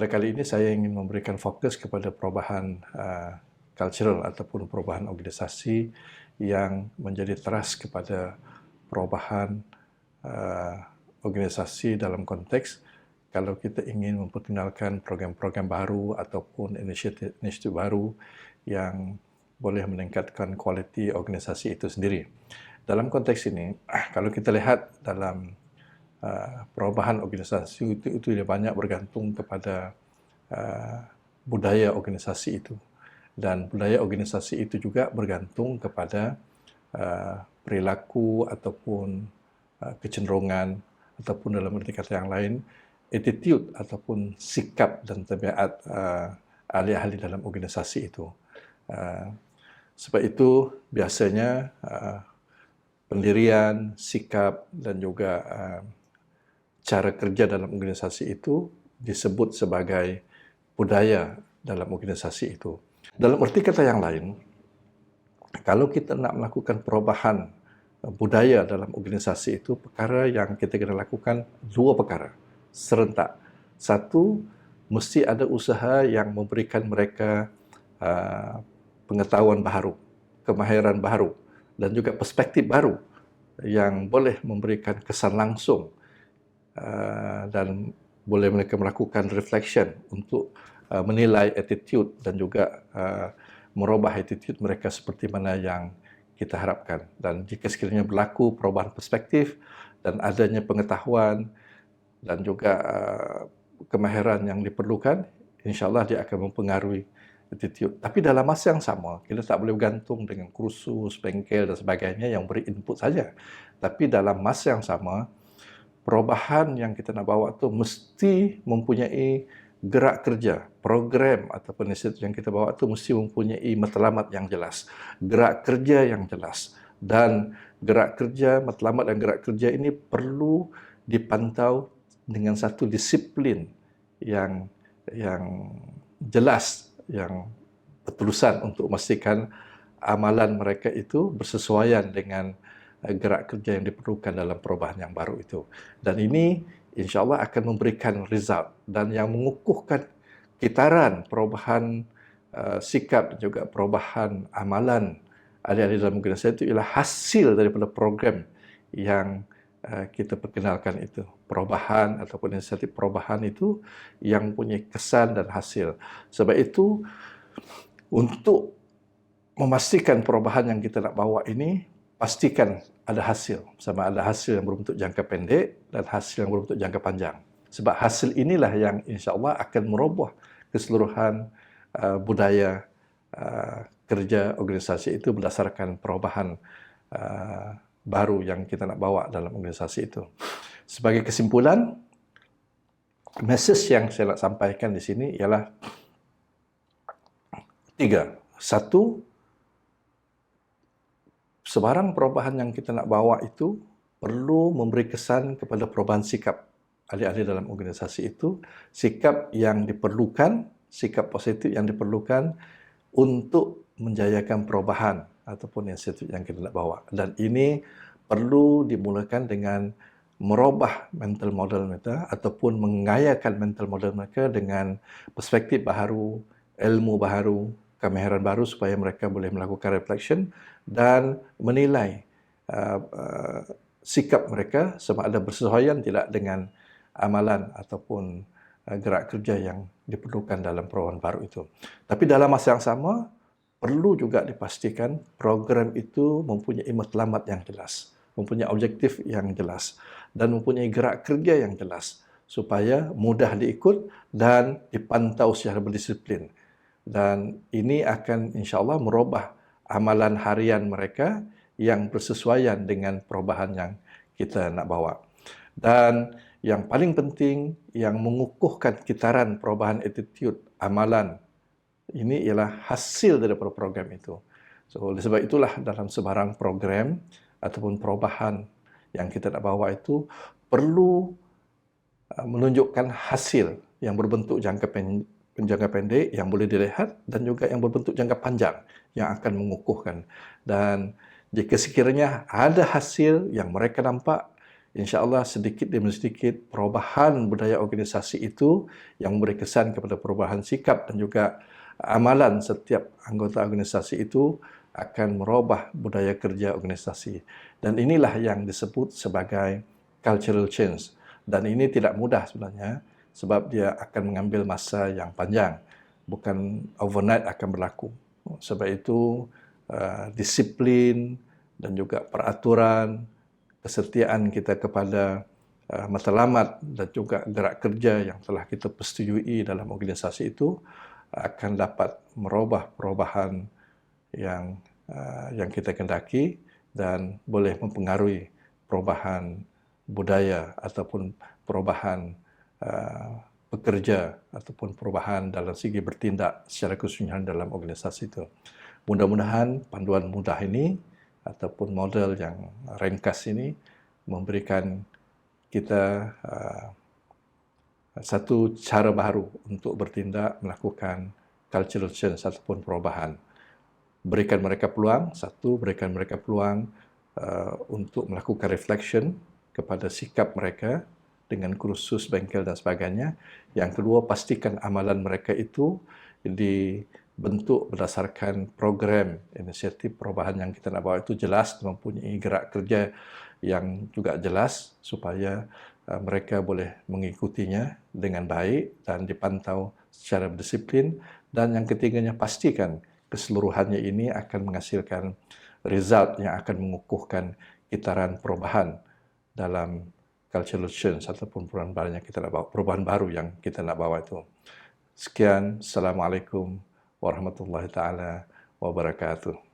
pada kali ini saya ingin memberikan fokus kepada perubahan cultural ataupun perubahan organisasi yang menjadi trust kepada perubahan organisasi dalam konteks kalau kita ingin memperkenalkan program-program baru ataupun inisiatif baru yang boleh meningkatkan kualiti organisasi itu sendiri. Dalam konteks ini, kalau kita lihat dalam perubahan organisasi itu dia banyak bergantung kepada budaya organisasi itu, dan budaya organisasi itu juga bergantung kepada perilaku ataupun kecenderungan ataupun dalam arti kata yang lain attitude ataupun sikap dan tabiat ahli-ahli dalam organisasi itu. Sebab itu biasanya pendirian, sikap dan juga cara kerja dalam organisasi itu disebut sebagai budaya dalam organisasi itu. Dalam arti kata yang lain, kalau kita nak melakukan perubahan budaya dalam organisasi itu, perkara yang kita kena lakukan dua perkara serentak. Satu, mesti ada usaha yang memberikan mereka pengetahuan baru, kemahiran baru dan juga perspektif baru yang boleh memberikan kesan langsung dan boleh mereka melakukan reflection untuk menilai attitude dan juga merubah attitude mereka seperti mana yang kita harapkan. Dan jika sekiranya berlaku perubahan perspektif dan adanya pengetahuan dan juga kemahiran yang diperlukan, insya-Allah dia akan mempengaruhi attitude. Tapi dalam masa yang sama, kita tak boleh bergantung dengan kursus, bengkel dan sebagainya yang beri input saja. Tapi dalam masa yang sama, perubahan yang kita nak bawa tu mesti mempunyai gerak kerja, program ataupun inisiatif yang kita bawa tu mesti mempunyai matlamat yang jelas, gerak kerja yang jelas. Dan gerak kerja, matlamat dan gerak kerja ini perlu dipantau dengan satu disiplin yang jelas, yang berterusan untuk memastikan amalan mereka itu bersesuaian dengan gerak kerja yang diperlukan dalam perubahan yang baru itu. Dan ini insya-Allah akan memberikan result dan yang mengukuhkan kitaran perubahan sikap dan juga perubahan amalan ahli-ahli dalam organisasi itu ialah hasil daripada program yang kita perkenalkan itu. Perubahan ataupun inisiatif perubahan itu yang punya kesan dan hasil. Sebab itu untuk memastikan perubahan yang kita nak bawa ini, pastikan ada hasil. Sama ada hasil yang berbentuk jangka pendek dan hasil yang berbentuk jangka panjang. Sebab hasil inilah yang insya-Allah akan merubah keseluruhan budaya kerja organisasi itu berdasarkan perubahan baru yang kita nak bawa dalam organisasi itu. Sebagai kesimpulan, message yang saya nak sampaikan di sini ialah 3. 1, sebarang perubahan yang kita nak bawa itu perlu memberi kesan kepada perubahan sikap ahli-ahli dalam organisasi itu, sikap yang diperlukan, sikap positif yang diperlukan untuk menjayakan perubahan ataupun inisiatif yang kita nak bawa. Dan ini perlu dimulakan dengan merubah mental model mereka ataupun mengayakan mental model mereka dengan perspektif baharu, ilmu baharu, kemahiran baru supaya mereka boleh melakukan reflection dan menilai sikap mereka sama ada bersesuaian tidak dengan amalan ataupun gerak kerja yang diperlukan dalam perubahan baru itu. Tapi dalam masa yang sama, perlu juga dipastikan program itu mempunyai matlamat yang jelas, mempunyai objektif yang jelas dan mempunyai gerak kerja yang jelas supaya mudah diikut dan dipantau secara berdisiplin. Dan ini akan insya-Allah merubah amalan harian mereka yang bersesuaian dengan perubahan yang kita nak bawa. Dan yang paling penting, yang mengukuhkan kitaran perubahan attitude, amalan, ini ialah hasil daripada program itu. So, oleh sebab itulah dalam sebarang program ataupun perubahan yang kita nak bawa itu perlu menunjukkan hasil yang berbentuk jangka pendek yang boleh dilihat dan juga yang berbentuk jangka panjang yang akan mengukuhkan. Dan jika sekiranya ada hasil yang mereka nampak insya-Allah sedikit demi sedikit perubahan budaya organisasi itu yang memberi kesan kepada perubahan sikap dan juga amalan setiap anggota organisasi itu akan merubah budaya kerja organisasi. Dan inilah yang disebut sebagai cultural change. Dan ini tidak mudah sebenarnya sebab dia akan mengambil masa yang panjang. Bukan overnight akan berlaku. Sebab itu disiplin dan juga peraturan, kesetiaan kita kepada matlamat dan juga gerak kerja yang telah kita persetujui dalam organisasi itu akan dapat merubah perubahan yang kita kendaki dan boleh mempengaruhi perubahan budaya ataupun perubahan pekerja ataupun perubahan dalam segi bertindak secara keseluruhan dalam organisasi itu. Mudah-mudahan panduan mudah ini ataupun model yang ringkas ini memberikan kita satu cara baru untuk bertindak melakukan cultural change ataupun perubahan. Berikan mereka peluang, berikan mereka peluang untuk melakukan reflection kepada sikap mereka dengan kursus bengkel dan sebagainya. Yang kedua, pastikan amalan mereka itu dibentuk berdasarkan program inisiatif perubahan yang kita nak bawa itu jelas, mempunyai gerak kerja yang juga jelas supaya mereka boleh mengikutinya dengan baik dan dipantau secara berdisiplin. Dan yang ketiganya, pastikan keseluruhannya ini akan menghasilkan result yang akan mengukuhkan kitaran perubahan dalam cultural change ataupun perubahan baru yang kita nak bawa itu. Sekian, Assalamualaikum warahmatullahi taala wabarakatuh.